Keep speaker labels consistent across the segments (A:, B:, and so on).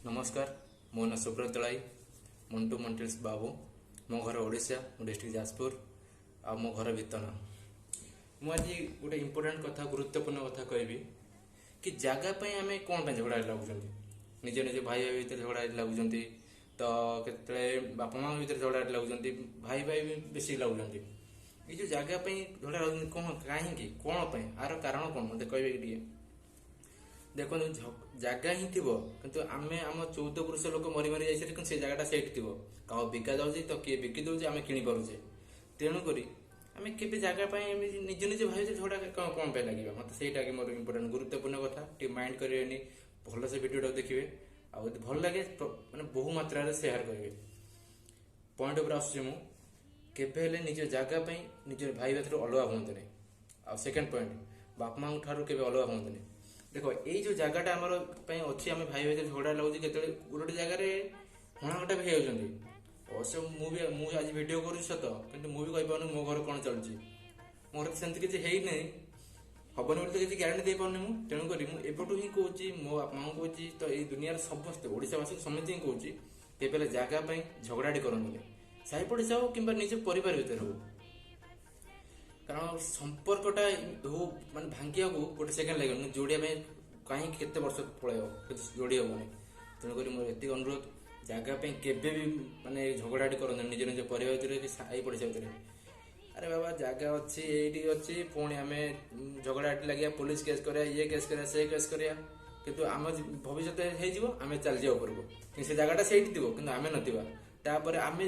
A: नमस्कार मो ना सुब्रत दलाई मंटू मंटिल्स बाबू मो घर ओडिशा मो डिस्ट्रिक्ट जाजपुर आ मो घर भितन मुझे गोटे इंपोर्टाट कथा गुरुत्वपूर्ण कथा कहबी कि जगह आम कौन झगड़ा लगुंट निज निज भाई भाई भर झगड़ा लगुंट तो केतले बापा माँ भर झगड़ा लगुंट भाई भाई भी बेसी लगुंट ये जो जगह झगड़ा कौन कहीं कौन आर कारण कौन मत कहे कि देखो जगह ही थी किंतु आम आम 14 पुरुष लोक मरी मरी जाइए से जगह से क्या बिका जाऊँगी तो किए बिकी दौचे आम कि पारे तेणुक आम के जगह निज निज भाई झगड़ा कौन पे लगे मत से मोर इम्पोर्टाट गुरुत्वपूर्ण कथा टी माइंड करेंगे भल से भिडियो देखिए आउ भल लगे मैंने बहु मात्रा सेयार करेंगे पॉइंट उपर आसुचे निज जगह निज भाई भाई अलग हूँ आ सेकेंड पॉइंट बापा माँ ठार के अलग हूँ देखो ये जो जगह आमर अच्छी आम भाई भाई झगड़ा लगुच के गोटे जगह हणाघटा भी अवश्य मुझे आज भिड कर सत कि मुझे कहीपर मो घर कौन चलुची मोर सेमती किसी है नहीं हबन बोली तो किसी ग्यारंटी दे पार्नी मुझे तेणुक एपटू ही कौच मो बापा माँ कौच तो ये दुनिया समस्ते ओडावासी समझते ही कौच के जगह झगड़ाटी करते साई पड़ोसा हो कि निज परिवार भितर हो कारण संपर्कटा हो मान भांगिया को गोटे सेकेंड लगे जोड़िया कहीं केते वर्ष पड़े जोड़ी हेनी तेणुक मोर ये अनुरोध जगह केवे भी माने झगड़ाटी करते निज निज परिवार भितर कि साई पड़ोसा भितर अरे बाबा जगह अच्छी ये अच्छी पुणी आम झगड़ाटी लगे पुलिस केस करा ये केस करा से केस करा किंतु आम भविष्य आम चल जाओ उपरको से जगहटा से थी कि आम नापर आम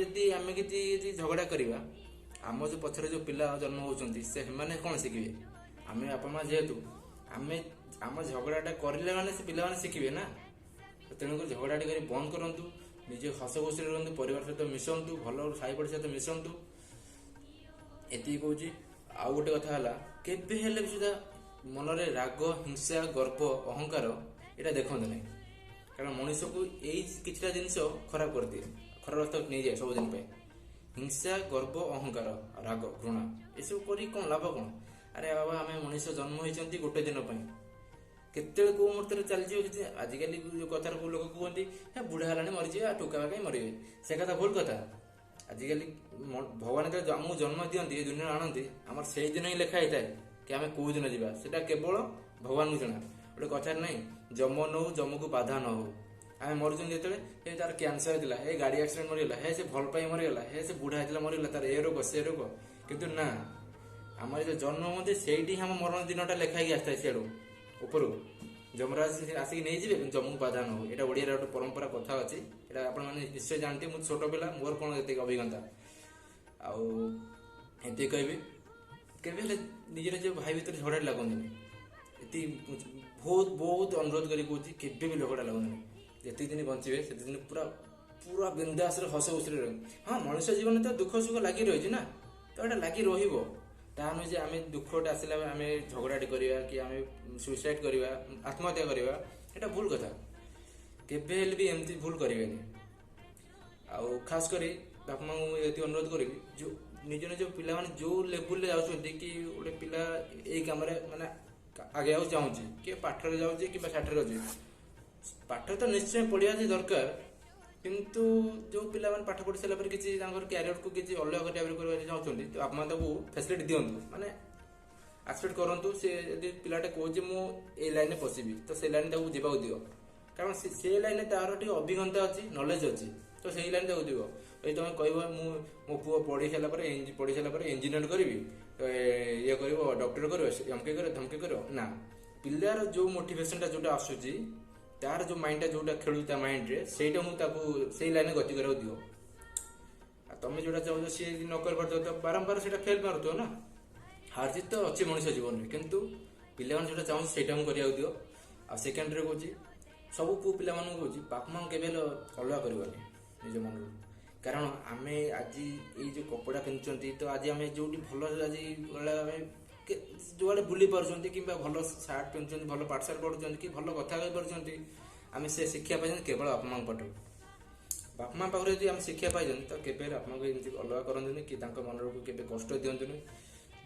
A: किसी झगड़ा करवा आम जो पछरे जो पिला जन्म होती से मैंने कौन शिखे आम बापा माँ जेहेतु आम आम झगड़ाटा करले मैंने से पिला शिखे ना तेणुक झगड़ाटी कर बंद करूँ निजे हस खुशी रुहतु परिवार सहित मिशंतु भल साई पड़ सहित मिशंतु ये कौच आउ गोटे कथा है केबे हेले सुधा मनरे राग हिंसा गर्व अहंकार यहाँ देखते ना कारण मनीष को यही किसी जिनस खराब कर दिए खराब रास्ता नहीं जाए सबुदिन हिंसा गर्व अहंकार राग घृणा यू कर कौन लाभ कौन अरे बाबा आम मनीष जन्म होती गोटे दिन केत कौ मुहूर्त चलती आजिकल जो कथार लोक कहते हैं बुढ़ा है मरीजे टोका कहीं मरवे से कथा भूल कथा आजिकल भगवान आमको जन्म दिखती दुनिया आणती आम से दिन ही लिखा होता है कि आम कौ दिन जावा केवल भगवान को जना गोटे कथार ना जम नौ जम को बाधा न हो आम मरुन जो तार कैंसर होता है गाड़ी एक्सीडेंट मरीगला है से भल पाई मरीगला है से बुढ़ा होता मरीगला तार ए रोग से रोग किंतु ना आम जो जन्म होते से आम मरण दिन लिखाई आसता है सीआड़ ऊपर जमराज आसिक नहीं जी जम्मू को बाधा न हो यहाँ ओडिया गोटे परंपरा कथा अच्छी यहाँ आप निश्चय जानते मुझे छोट पिला मोर कौन ये अभिज्ञता आते कहबी के निज निज भाई भर झगड़ा लगती बहुत बहुत अनुरोध कर भी झगड़ा लगती जिते दिन बचे से दिन पूरा पूरा बिंदास हस खुशी रह हाँ मनुष्य जीवन तो दुख सुख लगी रही ना तो यहाँ लगी रहा नुहे जे आम दुखटा आसला आम झगड़ाटी करवा कि आम सुइसाइड करवा आत्महत्या करवा यहाँ भूल कथा केबे भी एमती भूल करें आउ खास कर बापा माँ ये अनुरोध करी जो निज निज पिला जो लेवल जाऊँच कि गोटे पिला यही कम माने आगे आगे चाहूँगी कि पाठर जाऊँगी कि षाठर अच्छे पाठ तो निश्चय पढ़िया दरकार किंतु जो पिला पाठ पढ़ी सारा किसी क्यारियर को किसी अलग करने चाहते तो आप फैसिलिटी दिंतु माने एक्सपेक्ट करूँ से पिलाटे कहे मुझे लाइन में पशिबी तो से लाइन तक जावाक दिव कारण से लाइन तार अभिज्ञता अच्छी नॉलेज अच्छी तो से लाइन तक दिव ये तुम कह मो पु पढ़ी सारा इंजीनियर करी ये कर डॉक्टर कर धमकी कर ना पिलार जो मोटिवेशनटा जोटा आसूची तार जो माइंडटा जोटा खेलु माइंड रे सेटा मुझे लाइन गति कर दियो तुम जोटा चाहो सी न कर तो बारंबार से फेल मारुथ ना हार जीत तो अच्छी मनुष्य जीवन में किंतु पिला जो चाहूँ से करने दियो आ सेकेंड कौच सब पु पिला कौच बापा माँ के अलग करवानी निज मन कारण आम आज ये जो कपड़ा पिंधुंट तो आज आम जो भल आज जो बुली पार्टी कि भल सार्ट पिंधुंट भल पाठशाला पढ़ुं कि भल कथा कही आम से शिक्षा पाई केवल बापा माँ पटू बापा माँ पाखे यदि आम शिक्षा पाई तो केवे बापा माँ को अलग करते कि मन को केवे कष्ट दिंतुनि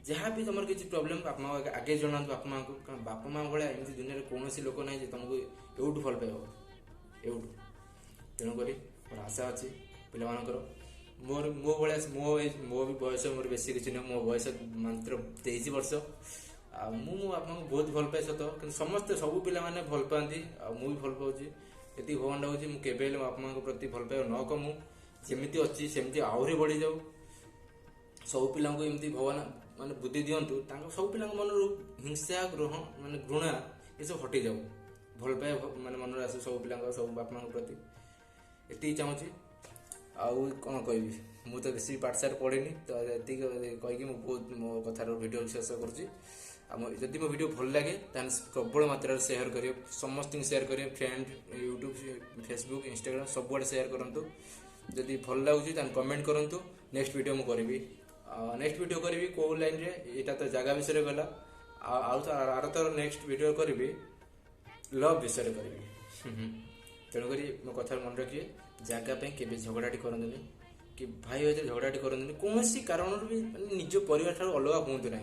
A: जहाँ भी तुम किसी प्रोब्लेम बापा माँ आगे जनातु बापा माँ को कारण बापा माँ भाया एमती दुनिया कौन लोक ना तुमको एवटू भल पाइब एवटू तेणुकरी मोर आशा अच्छी पिलामानकर मोर मो भाया मो भी बयस मोर बेसी किसी नुह मो बयस मात्र 23 वर्ष आपको बहुत भल पाए सत कि समस्ते सब पिला माने भल पाती भी भल पाऊँ ये भगवान डाकुची मुझे बापा प्रति भल पाइबा न कमु जमी अच्छी सेमती आहरी बढ़ी जाऊ सब पिला एमती भगवान माने बुद्धि दिंतु सब पिला मन हिंसा ग्रहण माने घृणा ये सब हटि जाऊ भल पाए माने मन आस सब पिला सब बापा प्रति ये चाहूँगी आउ कौन कह मुझे बेसी पाठशाला पढ़ेनि तो ये कहीकि बहुत मो कथार भिडियो शेष करुँगी मो भिडियो भल लगे प्रबल मात्रा शेयर करिए समस्त शेयर करिए फ्रेंड यूट्यूब फेसबुक इंस्टाग्राम सब शेयर करूँ जदि भल लगुच कमेंट करूँ नेक्स्ट वीडियो मुझे नेक्स्ट वीडियो करी कौ लाइन रे यहाँ तो जगह विषय गला आर थर नेक्स्ट वीडियो करी लव विषय करी तेणुक मो कथा मन रखिए जगह के झगड़ाटी करनी कि भाई भाई झगड़ाटी करनी कौन कारण भी निज परिवार अलग हूँ ना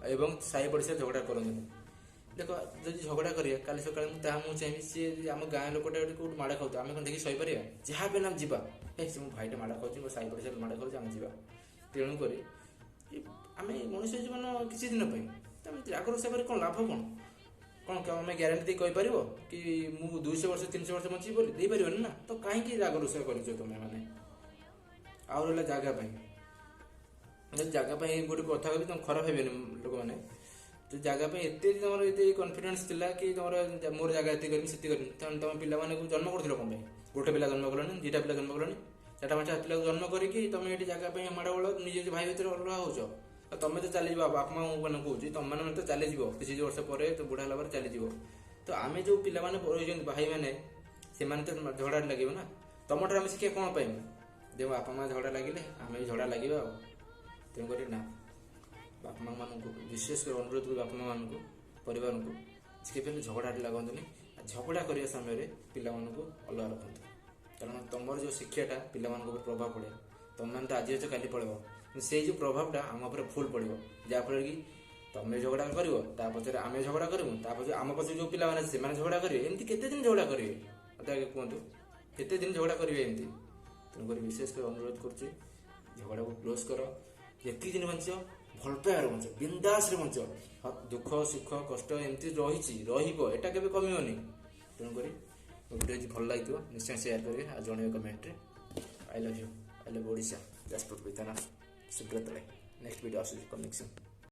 A: एवं साई पड़ोसी झगड़ा करनी देख जब झगड़ा करिए काली सकाल मुझे चाहिए सी आम गाँ लोकटा कौट माड़ खाऊ आम कौन देखिए सहीपर जहाँ भी नाम जावा से मो भाईटा माड़ खाऊ मो साई पड़ोसी माड़ खाऊ आम जा तेणुक आम मनुष्य जीवन किसी दिन राग रोषा कर कौन लाभ कौन कौन आम ग्यारंटी कहीपर कि मुझे 200 वर्ष 300 वर्ष बची बोली दे पार ना तो कहीं राग रोषा कर तुम्हें मैंने आउ रहा जगह गोटे कथा कह तुम खराब हे लोक मैंने तो जगह एत तुम ये कन्फिडेंस थिला कि तुम मोर जगह ये से तुम पिला जन्म कर कौन गोटे पिला जन्म कलनि 2टा पिला जन्म कलनि 4टा 5टा पिला जन्म करके तुम ये जगह माड़गोल निज भाई भर अलग हो तुम तो चली बापा मैंने कौन तुम मैंने तो चली किसी वर्ष पर तो बुढ़ा है चली तो आम जो पिला रही भाई मैंने से झगड़ा लगे ना तुम आम शिक्षा कौन पाइबू देख बापा माँ झगड़ा लगे आम भी झगड़ा लगे तेणुक ना बापा माँ मान विशेषकर अनुरोध कर बापा माँ परिवार को के झगड़ा लगतुनि झगड़ा करने समय पिला अलग रखु कारण तुम जो शिक्षाटा पिला प्रभाव पड़े तुम मैंने तो आज अच्छे काली पड़ो से जो प्रभावटा आम फुल पड़ो जहाँफल कि तुम्हें झगड़ा कर पचर आम झगड़ा करूँ आम पचे जो पिला से झगड़ा करेंगे एमती केते दिन झगड़ा करेंगे मत आगे कहतु केते दिन झगड़ा करेंगे एमती तेणुक विशेषकर अनुरोध कर झगड़ा को क्लोज कर ये दिन बंच भल पाइबार बंच बिंदास बंच दुख सुख कष्ट एमती रही एटा के कमिबनी तेणुक वीडियो भल लगे निश्चय शेयर करेंगे जन comment I love you I love Odisha Jajpur विताना Subrat next video is coming soon.